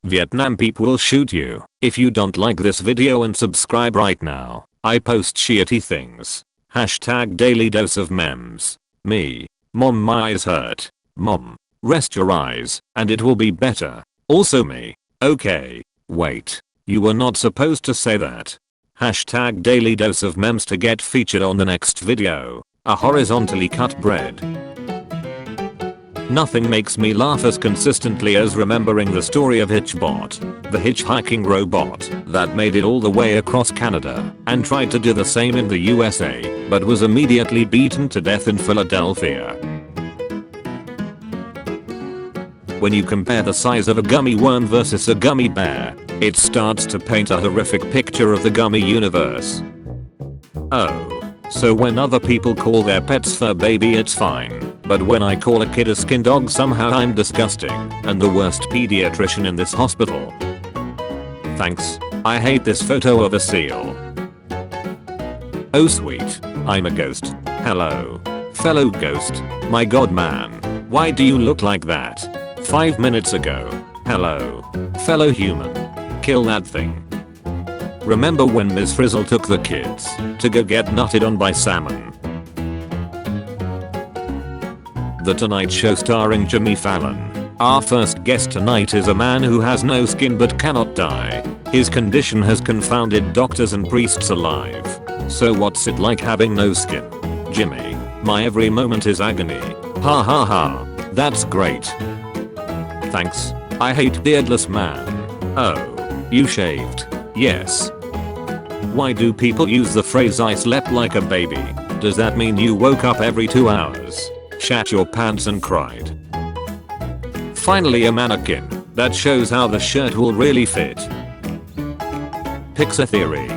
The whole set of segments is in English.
Vietnam people will shoot you if you don't like this video and subscribe right now. I post shitty things. Hashtag daily dose of memes. Me. Mom, my eyes hurt. Mom. Rest your eyes and it will be better. Also me. Okay. Wait. You were not supposed to say that. Hashtag daily dose of memes to get featured on the next video. A horizontally cut bread. Nothing makes me laugh as consistently as remembering the story of Hitchbot, the hitchhiking robot that made it all the way across Canada and tried to do the same in the USA, but was immediately beaten to death in Philadelphia. When you compare the size of a gummy worm versus a gummy bear, it starts to paint a horrific picture of the gummy universe. Oh. So when other people call their pets fur baby it's fine, but when I call a kid a skin dog somehow I'm disgusting and the worst pediatrician in this hospital. Thanks. I hate this photo of a seal. Oh sweet. I'm a ghost. Hello. Fellow ghost. My god man. Why do you look like that? 5 minutes ago. Hello. Fellow human. Kill that thing. Remember when Ms. Frizzle took the kids to go get nutted on by salmon? The Tonight Show starring Jimmy Fallon. Our first guest tonight is a man who has no skin but cannot die. His condition has confounded doctors and priests alive. So what's it like having no skin? Jimmy. My every moment is agony. Ha ha ha. That's great. Thanks. I hate beardless man. Oh. You shaved. Yes. Why do people use the phrase I slept like a baby? Does that mean you woke up every 2 hours, shat your pants and cried? Finally a mannequin that shows how the shirt will really fit. Pixar theory.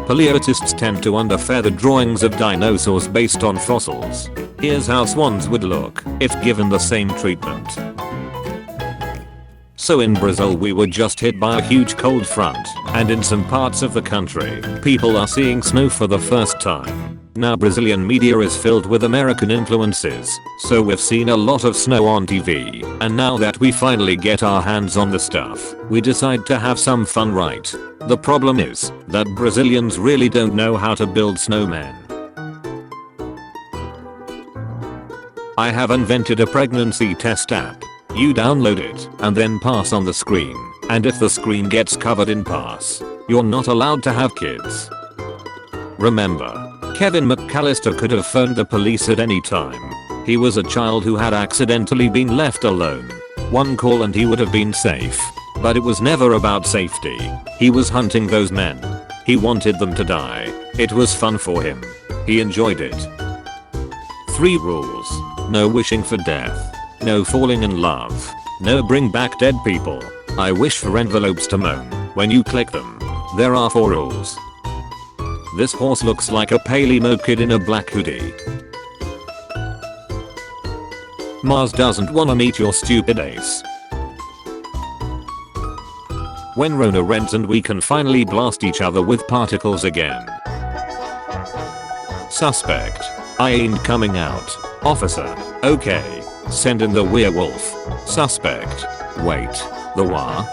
Paleontologists tend to underfare the drawings of dinosaurs based on fossils. Here's how swans would look if given the same treatment. So in Brazil we were just hit by a huge cold front, and in some parts of the country, people are seeing snow for the first time. Now Brazilian media is filled with American influences, so we've seen a lot of snow on TV, and now that we finally get our hands on the stuff, we decide to have some fun, right? The problem is that Brazilians really don't know how to build snowmen. I have invented a pregnancy test app. You download it and then pass on the screen, and if the screen gets covered in pass, you're not allowed to have kids. Remember, Kevin McAllister could have phoned the police at any time. He was a child who had accidentally been left alone. One call and he would have been safe. But it was never about safety. He was hunting those men. He wanted them to die. It was fun for him. He enjoyed it. 3 rules. No wishing for death. No falling in love. No bring back dead people. I wish for envelopes to moan when you click them. There are 4 rules. This horse looks like a pale emo kid in a black hoodie. Mars doesn't wanna meet your stupid ace. When Rona ends and we can finally blast each other with particles again. Suspect. I ain't coming out. Officer. Okay. Send in the werewolf. Suspect. Wait. The what?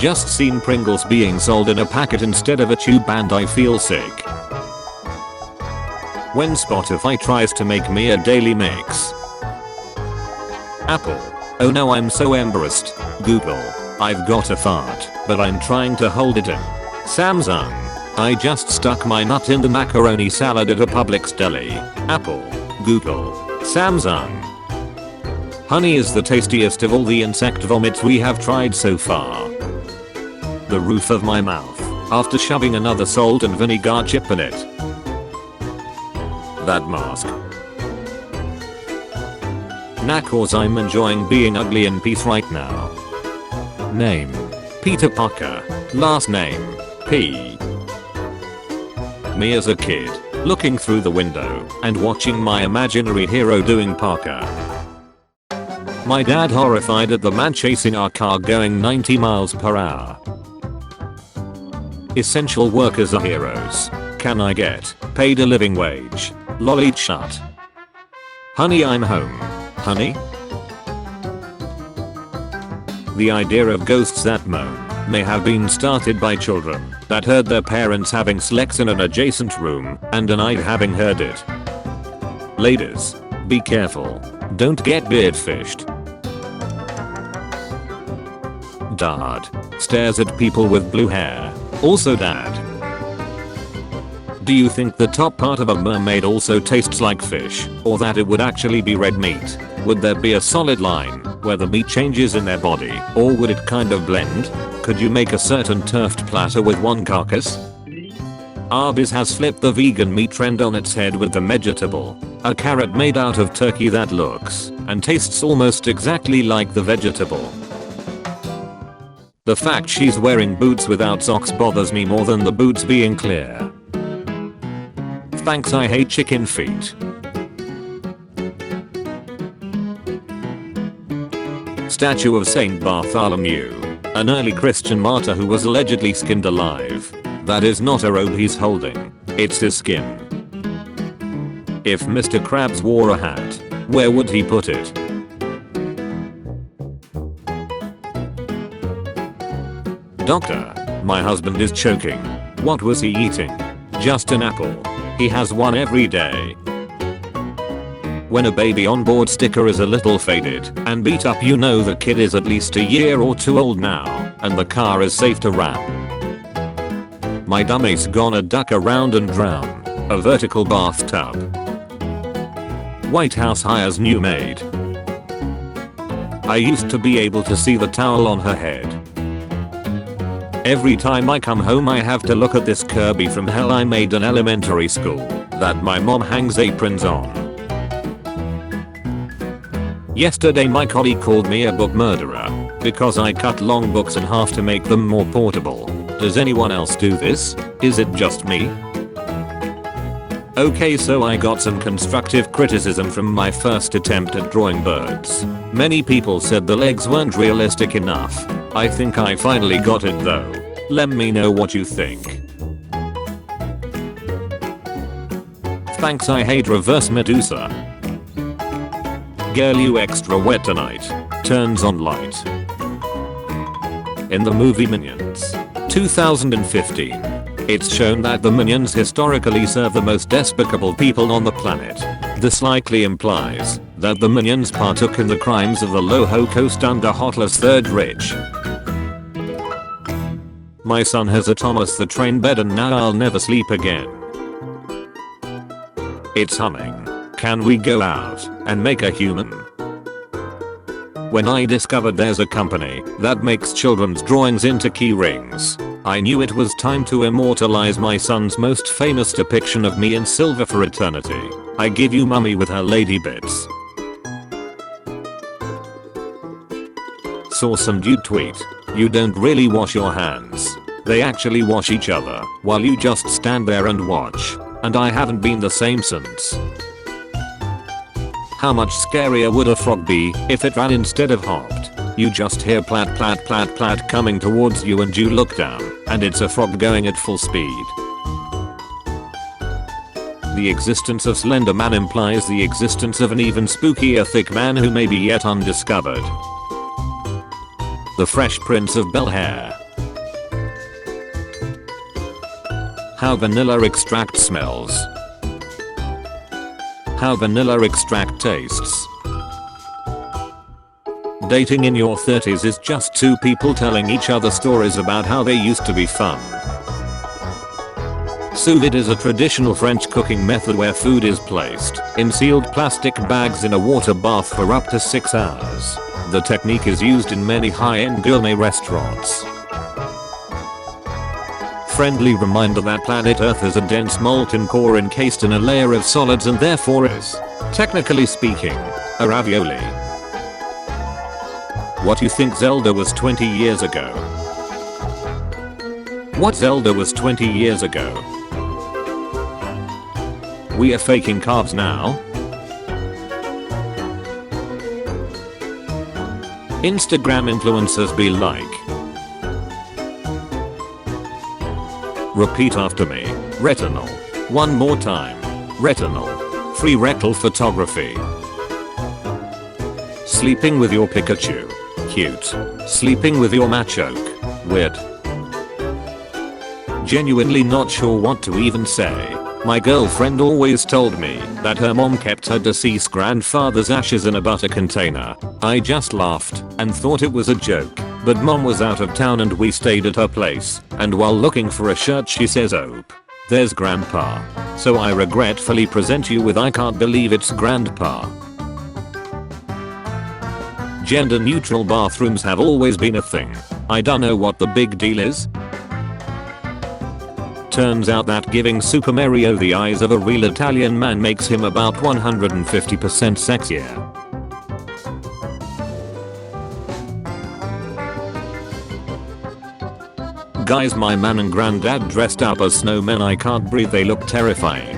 Just seen Pringles being sold in a packet instead of a tube and I feel sick. When Spotify tries to make me a daily mix. Apple. Oh no, I'm so embarrassed. Google. I've got a fart, but I'm trying to hold it in. Samsung. I just stuck my nut in the macaroni salad at a Publix deli. Apple. Google. Samsung. Honey is the tastiest of all the insect vomits we have tried so far. The roof of my mouth after shoving another salt and vinegar chip in it. That mask. Nah, cause I'm enjoying being ugly in peace right now. Name. Peter Parker. Last name. P. Me as a kid, looking through the window and watching my imaginary hero doing Parker. My dad horrified at the man chasing our car going 90 miles per hour. Essential workers are heroes. Can I get paid a living wage? Lolly shut. Honey, I'm home. Honey? The idea of ghosts that moan may have been started by children that heard their parents having sex in an adjacent room and denied having heard it. Ladies, be careful. Don't get beard fished. Dad stares at people with blue hair. Also dad. Do you think the top part of a mermaid also tastes like fish, or that it would actually be red meat? Would there be a solid line where the meat changes in their body, or would it kind of blend? Could you make a certain turfed platter with one carcass? Arby's has flipped the vegan meat trend on its head with the vegetable, a carrot made out of turkey that looks and tastes almost exactly like the vegetable. The fact she's wearing boots without socks bothers me more than the boots being clear. Thanks, I hate chicken feet. Statue of Saint Bartholomew, an early Christian martyr who was allegedly skinned alive. That is not a robe he's holding, it's his skin. If Mr. Krabs wore a hat, where would he put it? Doctor, my husband is choking. What was he eating? Just an apple. He has one every day. When a baby on board sticker is a little faded and beat up, you know the kid is at least a year or two old now, and the car is safe to ram. My dummy's gonna duck around and drown. A vertical bathtub. White House hires new maid. I used to be able to see the towel on her head. Every time I come home I have to look at this Kirby from hell I made in elementary school that my mom hangs aprons on. Yesterday my colleague called me a book murderer because I cut long books in half to make them more portable. Does anyone else do this? Is it just me? Okay, so I got some constructive criticism from my first attempt at drawing birds. Many people said the legs weren't realistic enough. I think I finally got it though. Let me know what you think. Thanks, I hate reverse Medusa. Girl, you extra wet tonight. Turns on light. In the movie Minions 2015, it's shown that the minions historically serve the most despicable people on the planet. This likely implies that the minions partook in the crimes of the Loho Coast under Hitler's Third Reich. My son has a Thomas the Train bed and now I'll never sleep again. It's humming. Can we go out and make a human? When I discovered there's a company that makes children's drawings into key rings, I knew it was time to immortalize my son's most famous depiction of me in silver for eternity. I give you mummy with her lady bits. Saw some dude tweet, you don't really wash your hands. They actually wash each other while you just stand there and watch. And I haven't been the same since. How much scarier would a frog be if it ran instead of hopped? You just hear plat plat plat plat coming towards you and you look down and it's a frog going at full speed. The existence of Slender Man implies the existence of an even spookier thick man who may be yet undiscovered. The Fresh Prince of Bel-Air. How vanilla extract smells. How vanilla extract tastes. Dating in your 30s is just two people telling each other stories about how they used to be fun. Sous vide is a traditional French cooking method where food is placed in sealed plastic bags in a water bath for up to 6 hours. The technique is used in many high-end gourmet restaurants. Friendly reminder that planet Earth is a dense molten core encased in a layer of solids and therefore is, technically speaking, a ravioli. What you think Zelda was 20 years ago? What Zelda was 20 years ago? We are faking carbs now? Instagram influencers be like. Repeat after me. Retinol. One more time. Retinol. Free rectal photography. Sleeping with your Pikachu. Cute. Sleeping with your Machoke. Weird. Genuinely not sure what to even say. My girlfriend always told me that her mom kept her deceased grandfather's ashes in a butter container. I just laughed and thought it was a joke, but mom was out of town and we stayed at her place, and while looking for a shirt she says, "Ope, there's grandpa." So I regretfully present you with "I can't believe it's grandpa." Gender neutral bathrooms have always been a thing. I don't know what the big deal is. Turns out that giving Super Mario the eyes of a real Italian man makes him about 150% sexier. Guys, my man and granddad dressed up as snowmen. I can't breathe, they look terrifying.